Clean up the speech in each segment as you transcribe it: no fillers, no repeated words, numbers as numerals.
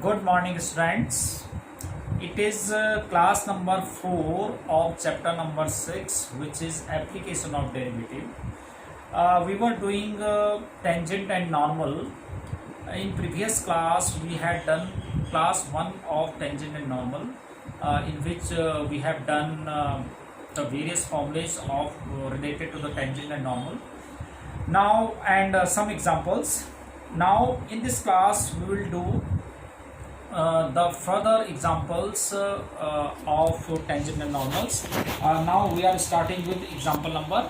Good morning, students. It is class number 4 of chapter number 6, which is application of derivative. We were doing tangent and normal. In previous class, we had done class 1 of tangent and normal, in which we have done the various formulas of related to the tangent and normal. Now, and some examples. Now, in this class, we will do the further examples of tangent and normals. Now we are starting with example number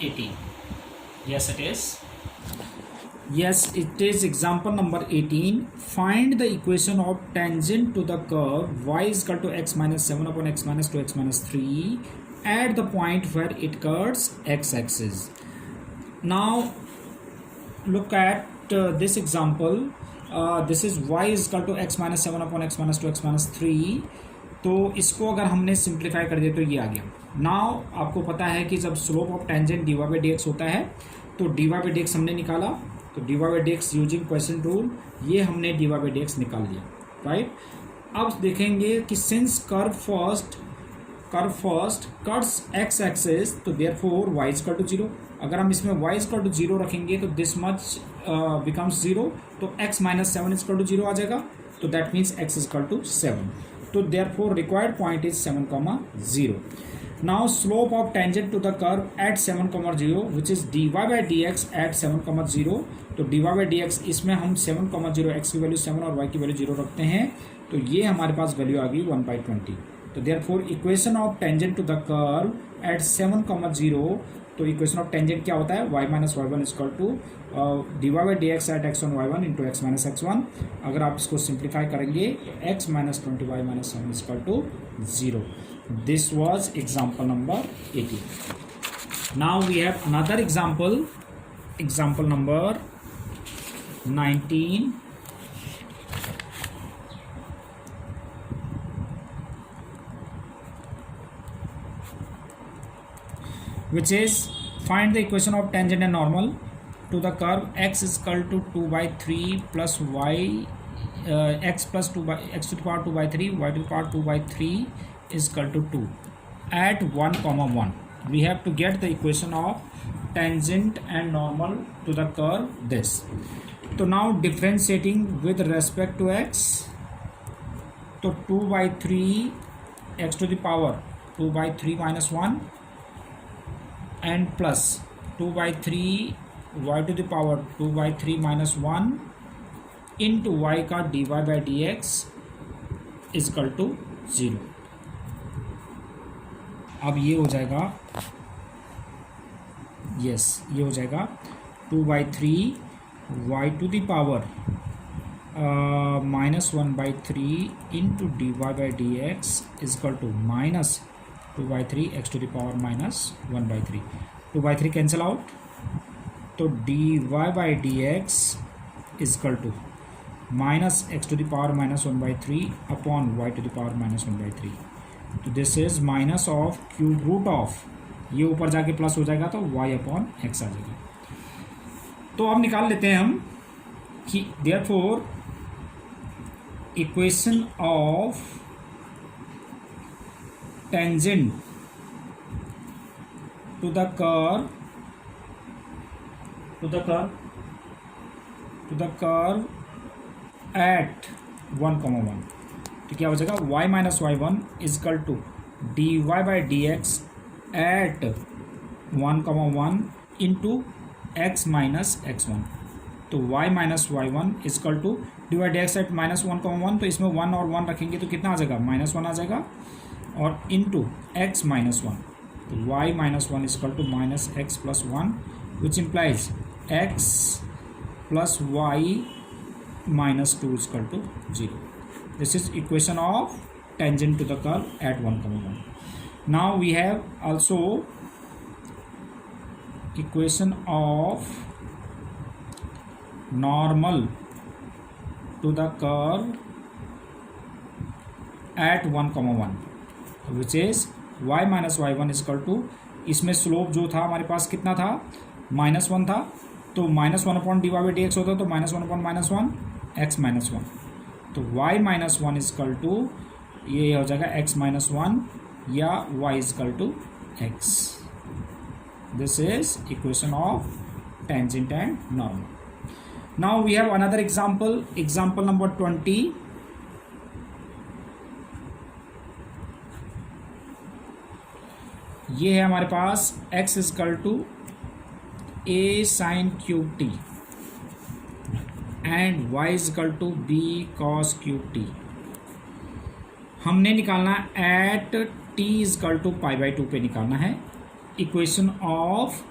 18. Yes, it is. Yes, it is example number 18. Find the equation of tangent to the curve y is equal to x minus 7 upon x minus 2 x minus 3 at the point where it curves x-axis. Now look at this example. This is y is equal to x minus 7 upon x minus 2 x minus 3. तो इसको अगर हमने simplify कर दिया तो ये आ गया. Now आपको पता है कि जब slope of tangent dy by d x होता है तो dy बाई डी एक्स हमने निकाला, तो dy by d x using question rule ये हमने dy बाई डी एक्स निकाल लिया, राइट. अब देखेंगे कि since curve first cuts x axes तो therefore y is equal to 0. अगर हम इसमें y इज इक्वल टू 0 रखेंगे तो दिस मच बिकम्स 0, तो x minus 7 is equal to 0 आ जाएगा, तो that means x is equal to 7. तो therefore required point is 7,0. Now slope of tangent to the curve at 7,0 which is dy by d x at 7,0. तो dy by d x इसमें हम 7,0 x की value 7 और y की value 0 रखते हैं, तो ये हमारे पास वैल्यू आ गई 1/20. तो therefore equation of tangent to the curve at 7,0. तो इक्वेशन ऑफ टेंजेंट क्या होता है, y minus y one is equal to dy by d x at x1 y1 into x minus x1. अगर आप इसको सिंप्लीफाई करेंगे तो x minus 20 y minus 7 is equal to 0. This was example number 18. Now we have another example number 19. which is find the equation of tangent and normal to the curve x is equal to 2 by 3 plus y x plus 2 by x to the power 2 by 3 y to the power 2 by 3 is equal to 2 at 1,1. We have to get the equation of tangent and normal to the curve this. So now differentiating with respect to x, तो 2 by 3 x to the power 2 by 3 minus 1 and plus 2 by 3 y to the power 2 by 3 minus 1 into y का dy by dx is equal to 0. अब ये हो जाएगा, yes ये हो जाएगा 2 by 3 y to the power minus 1 by 3 into dy by dx is equal to minus 2 by 3 x to the power minus 1 by 3. 2 by 3 cancel out, तो dy by dx is equal to minus x to the power minus 1 by 3 upon y to the power minus 1 by 3. तो this is minus of cube root of, ये ऊपर जाके plus हो जाएगा तो y upon x आ जाएगा. तो अब निकाल लेते हैं हम कि therefore equation of tangent to the curve at 1,1. तो क्या हो जाएगा, y minus y one is equal to dy by d x at 1,1 into x minus x1. तो y minus y one is equal to d by d x at minus 1,1. तो इसमें 1 और 1 रखेंगे तो कितना आ जाएगा, -1 आ जाएगा, और इंटू एक्स माइनस 1. तो y minus 1 is equal to minus x plus 1 which implies x plus y minus 2 is equal to 0. This is equation of tangent to the curve at 1,1. Now we have also equation of normal to the curve at 1,1 which is y minus y one is equal to, इसमें slope जो था हमारे पास कितना था, -1 था, तो -1 upon d y by d x होता है, तो -1 अपॉन -1 x -1. तो y minus one is equal to ये हो जाएगा x माइनस वन या y is equal to x. This is equation of tangent and normal. Now we have another example, example number 20. ये है हमारे पास x is equal to a sine cube t and y is equal to b cos cube t. हमने निकालना at t is equal to pi by two पे निकालना है. Equation of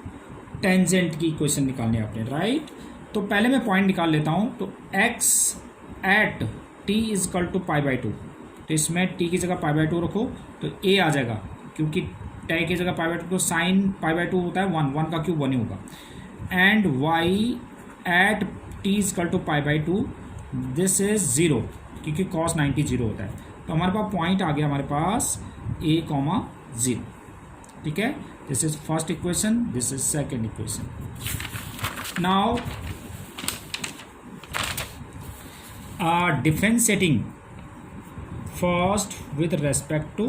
tangent की इक्वेशन निकालनी है आपने, राइट. तो पहले मैं पॉइंट निकाल लेता हूँ. तो x at t is equal to pi by two, तो इसमें t की जगह पाई बाई टू रखो तो a आ जाएगा, क्योंकि टे की जगह पाई बाई टू, तो साइन पाई बाई टू होता है वन, वन का क्यूब वन ही होगा. And y at t is equal to pi by two, this is zero, क्योंकि cos 90 ज़ीरो होता है. तो हमारे पास पॉइंट आ गया हमारे पास a, 0. ठीक है, this is first equation, this is second equation. Now differentiating first with respect to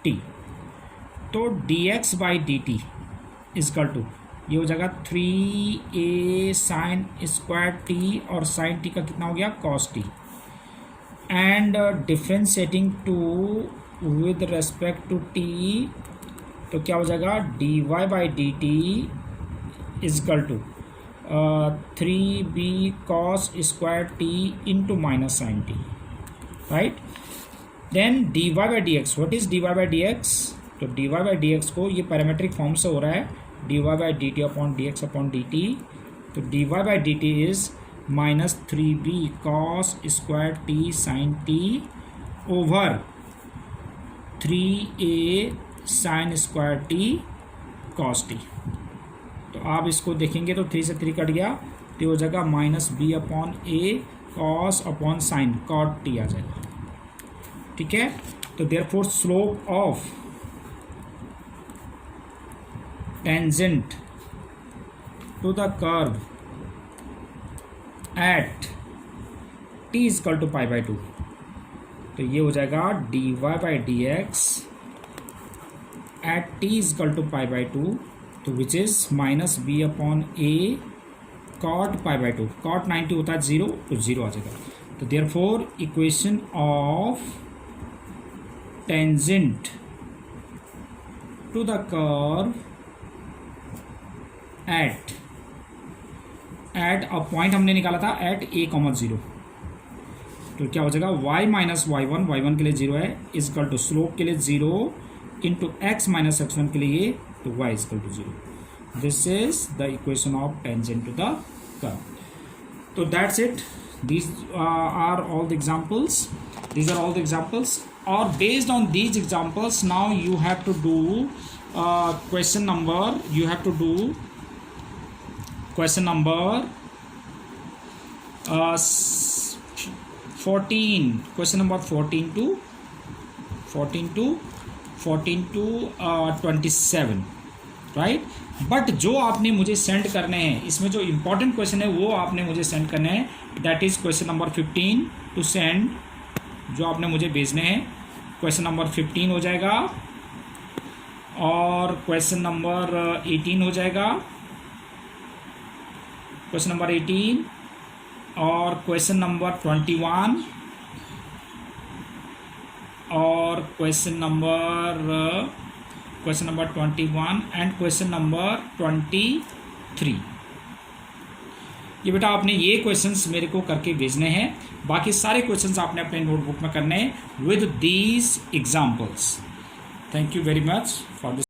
t. तो dx by d t is equal to ये हो जाएगा 3a साइन स्क्वायर टी, और साइन टी का कितना हो गया cos t. And differentiating two with respect to t, तो क्या हो जाएगा dy by d t is equal to 3b cos square t into minus sine t, right. Then dy by d x, what is dy by d x. तो dy by d x को ये parametric form से हो रहा है dy by d t upon d x upon d t. तो dy by d t is minus 3b cos square t sine t over 3a sine square t cos t. तो आप इसको देखेंगे तो 3 से 3 कट गया, तो हो जाएगा minus b upon a cos upon sine cot t आ जाएगा. ठीक है, तो therefore slope of tangent to the curve at t is equal to pi by two, तो ये हो जाएगा dy by d x at t is equal to pi by two, तो which is minus b upon a cot pi by two. cot 90 होता है 0, तो 0 आ जाएगा. तो therefore equation of tangent to the curve at a point हमने निकाला था एट a, 0, तो क्या हो जाएगा y माइनस y1 के लिए 0 है इजकल टू स्लोप के लिए 0 इंटू x माइनस x1 के लिए, तो y is equal to 0. This is the equation of tangent to the curve. तो that's it. These are all the examples. These are all the examples. Or based on these examples, now you have to do question number. You have to do question number 14. Question number 14 to 27. Right. But जो आपने मुझे send करने हैं, इसमें जो important question है वो आपने मुझे सेंड करने हैं. That is question number 15 to send, जो आपने मुझे भेजने हैं. क्वेश्चन नंबर 15 हो जाएगा, और क्वेश्चन नंबर 18 हो जाएगा, क्वेश्चन नंबर 18, और क्वेश्चन नंबर 21, और question number 21 and question number 23. ये बेटा आपने ये क्वेश्चंस मेरे को करके भेजने हैं. बाकी सारे क्वेश्चंस आपने अपने नोटबुक में करने हैं with these examples. Thank you very much for this.